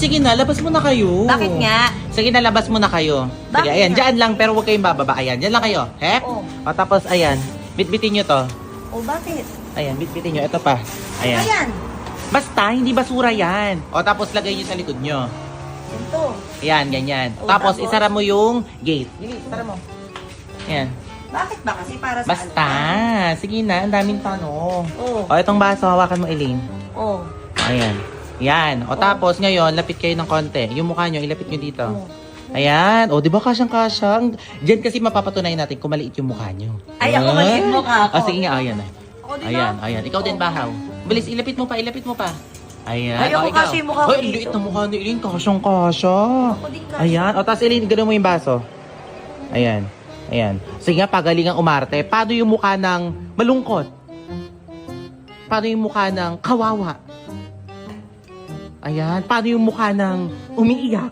sige na, labas mo na kayo. Bakit nga? Sige na, labas mo na kayo. Sige, Bakit ayan, nga? dyan lang, pero huwag kayong bababa. Ayan, dyan lang kayo. Hep? Oo. O, tapos, ayan, bitbitin nyo to. O, bakit? Ayan, bitbitin nyo. Ito pa. Ayan. Ayan. Basta, hindi basura yan. O, tapos lagay nyo sa likod nyo. Ito. Ayan, ganyan. O, Tapos, tapos? isara mo yung gate. Bilis, isara mo. Ayan. Bakit ba? Kasi para sa Basta. Sige na, ang daming tanong. Oo. O, itong baso, hawakan mo, Elaine. Oo. Ayan. Yan. O, tapos, ngayon, lapit kayo ng konti. Yung mukha nyo, ilapit nyo dito. Oo. Ayan. O, di ba kasyang-kasya? Diyan kasi mapapatunayan natin kung maliit yung mukha nyo. Ay, ako maliit mukha ako. O, sige nga. Ayan. Ako din Ayan, ba? ayan. Ikaw din, bahaw. Bilis, ilapit mo pa, ilapit mo pa. Ayan. Ay, ako O, ikaw. kasi yung mukha ko Hoy, dito. liit na mukha ni Elaine. Kasyang-kasya. Ako din kasi. Ayan. O, tapos, Elaine, gano'n mo yung baso. Ayan. Ayan. Sige nga, pagalingang umarte. Paano yung mukha ng malungkot? Paano yung mukha ng kawawa? Ayan. Paano yung mukha ng umiiyak?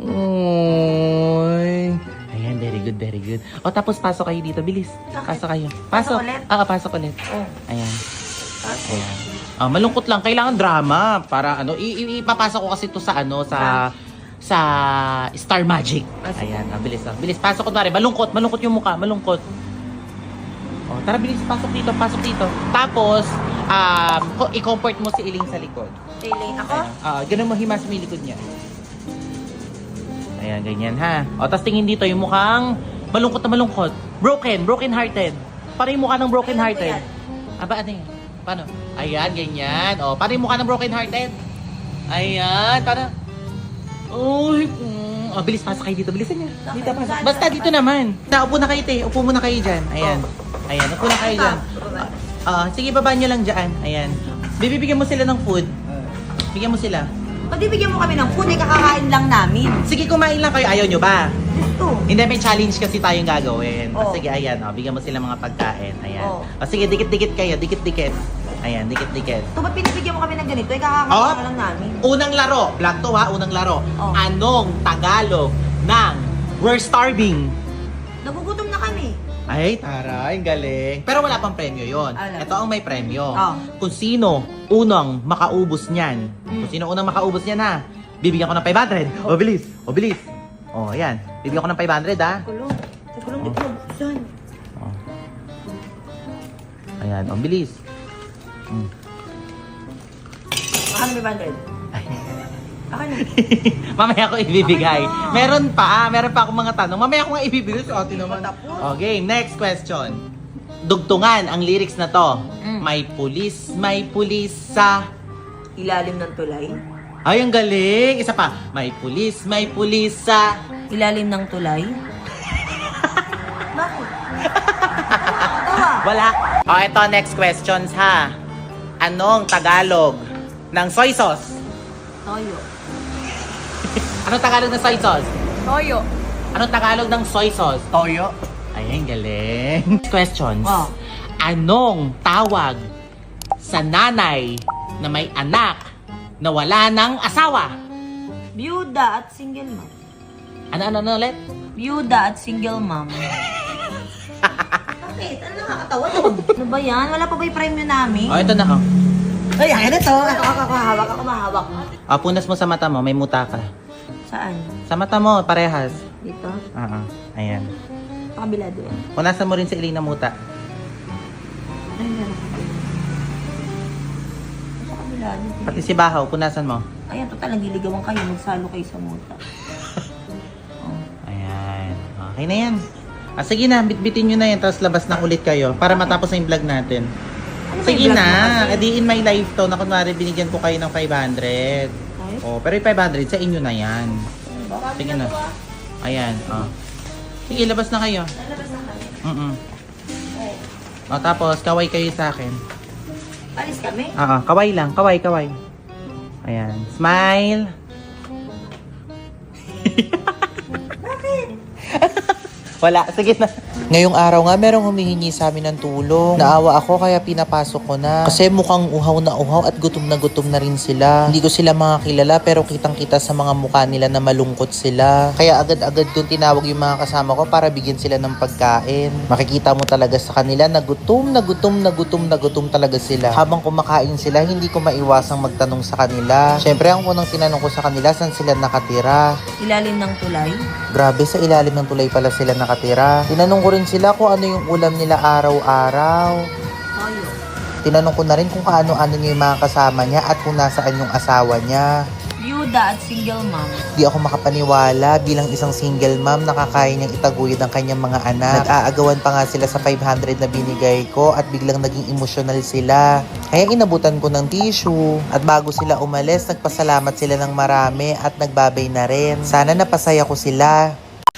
Oy. Ayan, very good, very good. O, tapos pasok kayo dito. Bilis. Pasok kayo. Pasok Pasok. ulit? Pasok ulit. Oo. Ayan. Pasok. Ayan. Malungkot lang. Kailangan drama. Para ano, ipapasok ko kasi to sa ano, sa Star Magic. Ayan, bilis ah. Bilis, pasok ko na rin. Malungkot yung mukha, malungkot. Oh, tara, bilis, pasok dito, pasok dito. Tapos, i-comfort mo si Elaine sa likod. Elaine, ako? Ganun mo, himas mo yung likod niya. Ayan, ganyan ha. O, tapos tingin dito yung mukhang malungkot na malungkot. Broken hearted. Para yung mukha ng broken hearted. Aba, ano yan? Paano? Ayan, ganyan. O, para yung mukha ng broken hearted. Ayan, para... Uy, bilis, pasok kayo dito. Bilisan niya. Dito, pasok. Basta dito naman. Upo na kayo, te. Upo muna kayo dyan. Ayan. Ayan, upo na kayo dyan. Sige, baba nyo lang dyan. Ayan. Bibigyan mo sila ng food. Bigyan mo sila. O, di bigyan mo kami ng food, kakakain lang namin. Sige, kumain lang kayo. Ayaw nyo ba? Gusto. Hindi, may challenge kasi tayong gagawin. Oo. Sige, ayan. Bigyan mo sila mga pagkain. Ayan. Oo. Sige, dikit-dikit kayo. Dikit-dikit. Ayan, dikit-dikit. Ito, ba't pinibigyan mo kami ng ganito? Kakakain lang namin. Unang laro. Vlog to ha, unang laro. Oh. Anong Tagalog ng We're Starving? Nagugutom na kami. Ay, taray, galing. Pero wala pang premyo yon. Wala. Ito ang may premyo. Oh. Kung sino unang makaubos niyan. Kung sino unang makaubos niyan ha, bibigyan ko ng 500. O, bilis. O, bilis. O, ayan. Bibigyan ko ng 500 ha. Kulong. Kulong, dito na buksan. O. Ayan, o, bilis. Baka na 500. Baka na. Mamaya ko ibibigay. Ay, Meron pa akong mga tanong. Mamaya ko nga ibibigay sa atin naman. Patapos. Okay, next question. Dugtungan ang lyrics na to. Mm. May pulis sa... Ilalim ng tulay. Ay, ang galing. Isa pa. May pulis sa... Ilalim ng tulay. Bakit? Tawa. Wala. O, ito next questions ha. Anong Tagalog ng soy sauce? Toyo. Anong Tagalog ng soy sauce? Toyo. Anong Tagalog ng soy sauce? Toyo. Ay, ang galing. Questions. Wow. Anong tawag sa nanay na may anak na wala ng asawa? Byuda at single mom. Ano ulit? Byuda at single mom. Bakit? Ano nakakatawa doon? Ano ba yan? Wala pa ba yung premyo namin? O, ito na oh. Ay, akin ito. Ako mahawak. Punas mo sa mata mo, may muta ka. Saan? Sa mata mo, parehas. Dito? Ayan. Sa kabila doon. Punasan mo rin sa Elena muta. Ay, meron ka. Sa kabila doon. Pati si Bahaw, punasan mo. Ayan, total, nagliligawan kayo. Magsalo kayo sa muta. Ayan. Okay na yan. Sige na, bitbitin nyo na yan, tapos labas na ulit kayo para matapos na yung vlog natin. Ano ba Sige yung vlog na, mo kasi? edi in my life to, na kunwari binigyan ko kayo ng 500. Ay? Oh, pero yung 500 sa inyo na yan. Baka Sige na. pinagawa. Ayan, Sige, labas na kayo. Lalabas na kami. O, tapos, kaway kayo sa akin. Alis kami? Kaway lang, kaway. Ayan, smile. Bakit? Wala, sige na. Ngayong araw nga, merong humihingi sa amin ng tulong. Naawa ako kaya pinapasok ko na. Kasi mukhang uhaw na gutom na rin sila. Hindi ko sila mga kilala pero kitang-kita sa mga mukha nila na malungkot sila. Kaya agad-agad kong tinawag yung mga kasama ko para bigyan sila ng pagkain. Makikita mo talaga sa kanila na gutom talaga sila. Habang kumakain sila, hindi ko maiwasang magtanong sa kanila. Syempre, ang unang tinanong ko sa kanila, saan sila nakatira? Ilalim ng tulay. Grabe, sa ilalim ng tulay pala sila nakatira. Tinanong ko rin sila kung ano yung ulam nila araw-araw. Tayo. Tinanong ko na rin kung kaano-ano niya yung mga kasama niya at kung nasaan yung asawa niya. Byuda at single mom. Di ako makapaniwala bilang isang single mom nakakaya niyang itaguyod ang kanyang mga anak. Nag-aagawan pa nga sila sa 500 na binigay ko at biglang naging emosyonal sila. Kaya inabutan ko ng tissue. At bago sila umalis, nagpasalamat sila ng marami at nagbabay na rin. Sana napasaya ko sila.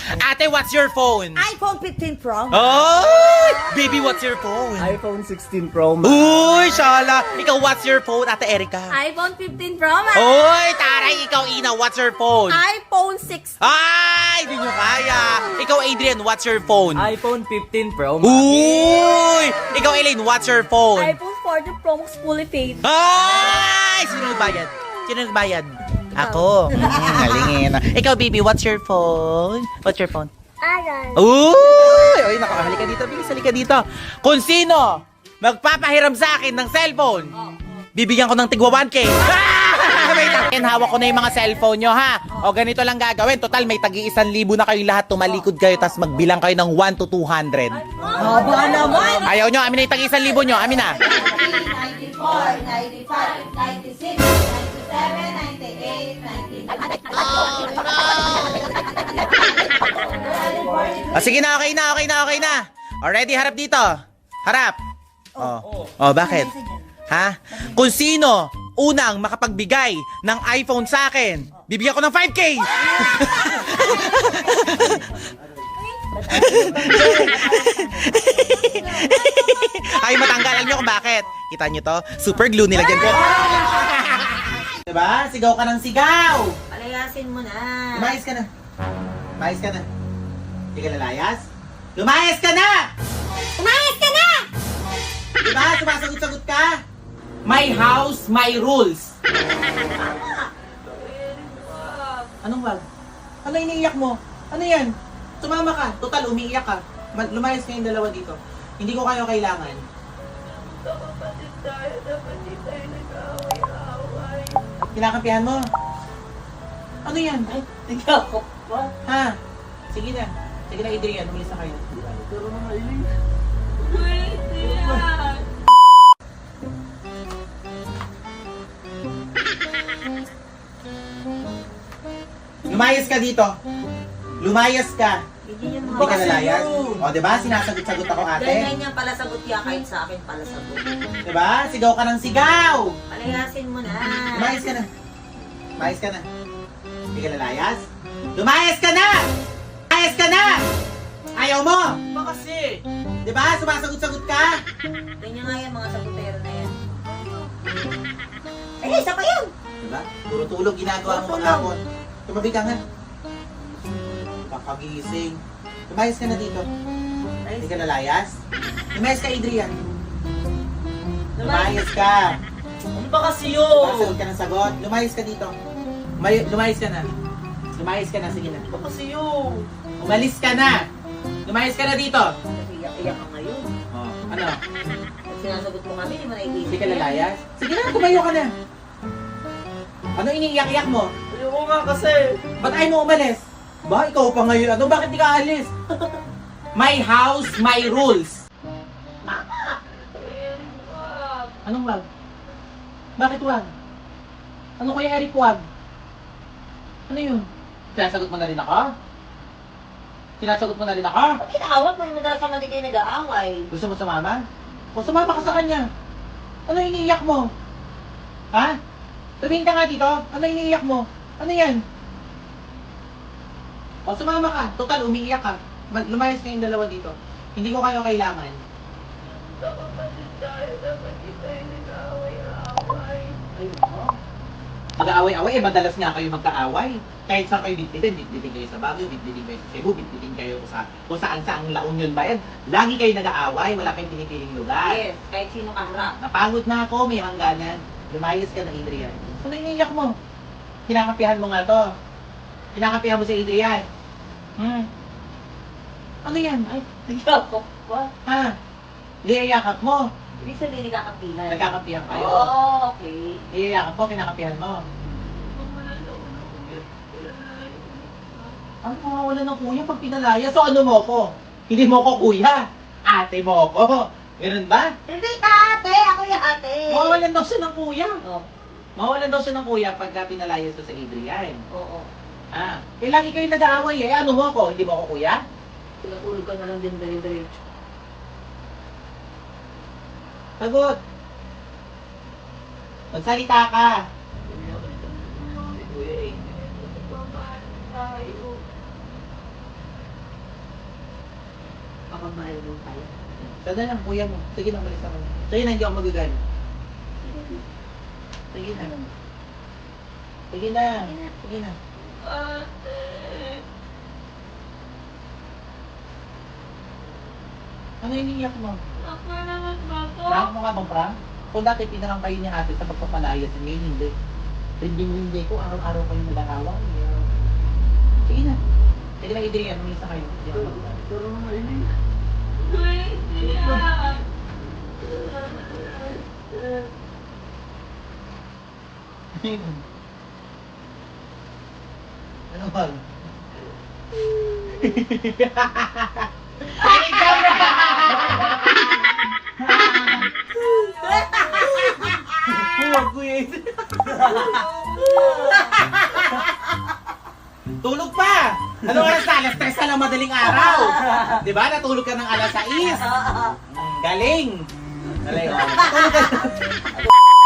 Ate, what's your phone? iPhone 15 Pro. Oh! Baby, what's your phone? iPhone 16 Pro Max. Uy, Shala! Ikaw, what's your phone, Ate Erika? iPhone 15 Pro Max. Uy, taray! Ikaw, Ina, what's your phone? iPhone 6. Ay! Di nyo kaya! Ikaw, Adrian, what's your phone? iPhone 15 Pro Max. Uy! Ikaw, Elaine, what's your phone? iPhone 14 Pro Max fully paid. Ay! Sino nagbayad? Sino nagbayad? Ako. Halingin. Ikaw, baby, what's your phone? What's your phone? Ayan. Uy! Uy, naku, halika dito, bilis, halika dito. Kung sino magpapahiram sa akin ng cellphone, bibigyan ko ng tigwa 1K. Wait lang. Hawak ko na yung mga cellphone nyo, ha? O, ganito lang gagawin. Total, may tagi-1,000 na kayong lahat. Tumalikod kayo, tas magbilang kayo ng 1 to 200. Haba naman. Ayaw nyo, amin na yung tagi-1,000 nyo. Amin na. 94, 95, 96, 97, 98, 99. Sige na, okay na. Already, harap dito. Harap. Oh, bakit? Ha? Kung sino unang makapagbigay ng iPhone sa akin, bibigyan ko ng 5K! Ay, matanggalan nyo kung bakit. Kita nyo to? Super glue nilagyan ko. Diba? Sigaw ka ng sigaw! Palayasin mo na. Lumayas ka na. Lumayas ka na. Hindi ka lalayas? Lumayas ka na! Umayas ka na! Diba? Sumasagot-sagot ka? My house, my rules. Anong wag? Ano iniiyak mo? Ano yan? Sumama ka. Total, umiiyak ka. Lumayas kayong dalawa dito. Hindi ko kayo kailangan. Kinakampihan mo? Ano yan? Ay, Nagkakap pa. ha? Sige na. Sige na, Adrian. Umalis na kayo. Lumayas ka dito. Lumayas ka. Hindi ka nalayas. O, diba? Sinasagot-sagot ako, ate. Ganyan niya pala sagot niya kahit sa akin pala sagot. Diba? Sigaw ka ng sigaw. Palayasin mo na. Lumayas ka na. Lumayas ka na. Hindi ka nalayas? Lumayas ka na! Lumayas ka na! Ayaw mo! Ba kasi? Diba? Sumasagot-sagot ka. Ganyan nga yan mga sagutero na yan. Ay, isa pa yun! Diba? Puro tulog ginagawa mo maghapon. Tumabi ka nga. Kakagising. Lumayas ka na dito. Hindi ka nalayas? Lumayas ka, Adrian. Lumayas ka. Ano ba kasi yun? Sagot ka ng sagot. Lumayas ka dito. Lumayas ka na. Lumayas ka na. Sige na. Ano ba kasi yun? Umalis ka na. Lumayas ka na dito. Iyak-iyak ka ngayon. Oh, ano? Pag sinasagot mo kami, hindi mo naiisip. Hindi ka lalayas? Sige na, tumayo ka na. Ano iniiyak-iyak mo? Ayoko nga kasi. Ba't ayaw mo umalis? Ba, ikaw pa ngayon. Ano, bakit di ka alis? My house, my rules. Anong wag? Bakit wag? Ano kaya Eric wag? Ano yun? Sinasagot mo na rin ako? Sinasagot mo na rin ako? Ba't kinawag mo madalas naman di kayo nag-aaway? Gusto mo sumama? O sumama ka sa kanya. Ano iniiyak mo? Ha? Tumingin ka nga dito. Ano iniiyak mo? Ano yan? O sumama ka. Total, umiiyak ka. Lumayas kayong dalawa dito. Hindi ko kayo kailangan. Ayun. Mag-aaway-away, madalas nga kayo magkaaway. Kahit saan kayo bitbitin kayo sa Baguio, bitbitin kayo sa Cebu, bitbitin kayo kung saan saang La Union ba yan. Lagi kayo nag-aaway, wala kayong pinipiling lugar. Yes, kahit sino kaharap. Napagod na ako, may hangganan. Lumayas ka na, Adrian. Ano iniiyak mo? Kinakapihan mo nga to. Kinakapihan mo si Adrian. Ano yan? Ay, Nagkakap ba? ha? Niyayakap mo. Ibig sabihin nagkakapihan. Nagkakapihan kayo. Oh, okay. Niyayakap mo, kinakapihan mo. Ano mawawala ng kuya pag pinalaya? So ano mo ko? Hindi mo ko kuya. Ate mo ko. Ganun ba? Hindi ka ate! Ako yung ate! Mawawalan daw siya ng kuya. Oh, Mawawalan daw siya ng kuya pagka pinalaya sa Adrian. oo. Ah, eh lagi kayo nag-aaway eh. Ano mo ko? Hindi mo ko kuya? Tulog ka na lang din dali-diretso. Sagot. Magsalita ka. Papamahal mo tayo. Sada lang, kuya mo. Sige lang, malis ako. Sige na, hindi ako magagalit. Sige na. Sige na. Sige na. Ano yung iniyak mo? Prank mo ka bang prank? Kung dati pinarang kayo ni ate sa pagpapalayas, ngayon hindi. Hindi ko, araw-araw kayo nag-aaway. Sige na. Sige na, Adrian, umisa kayo. Hindi ako magagalit. Pero naman Ano ba? Huwag ko yun. Tulog pa! Ano oras na? Alas 3 na lang madaling araw. Di ba? Natulog ka ng alas 6. Galing! Galing, oh. Tulog ka.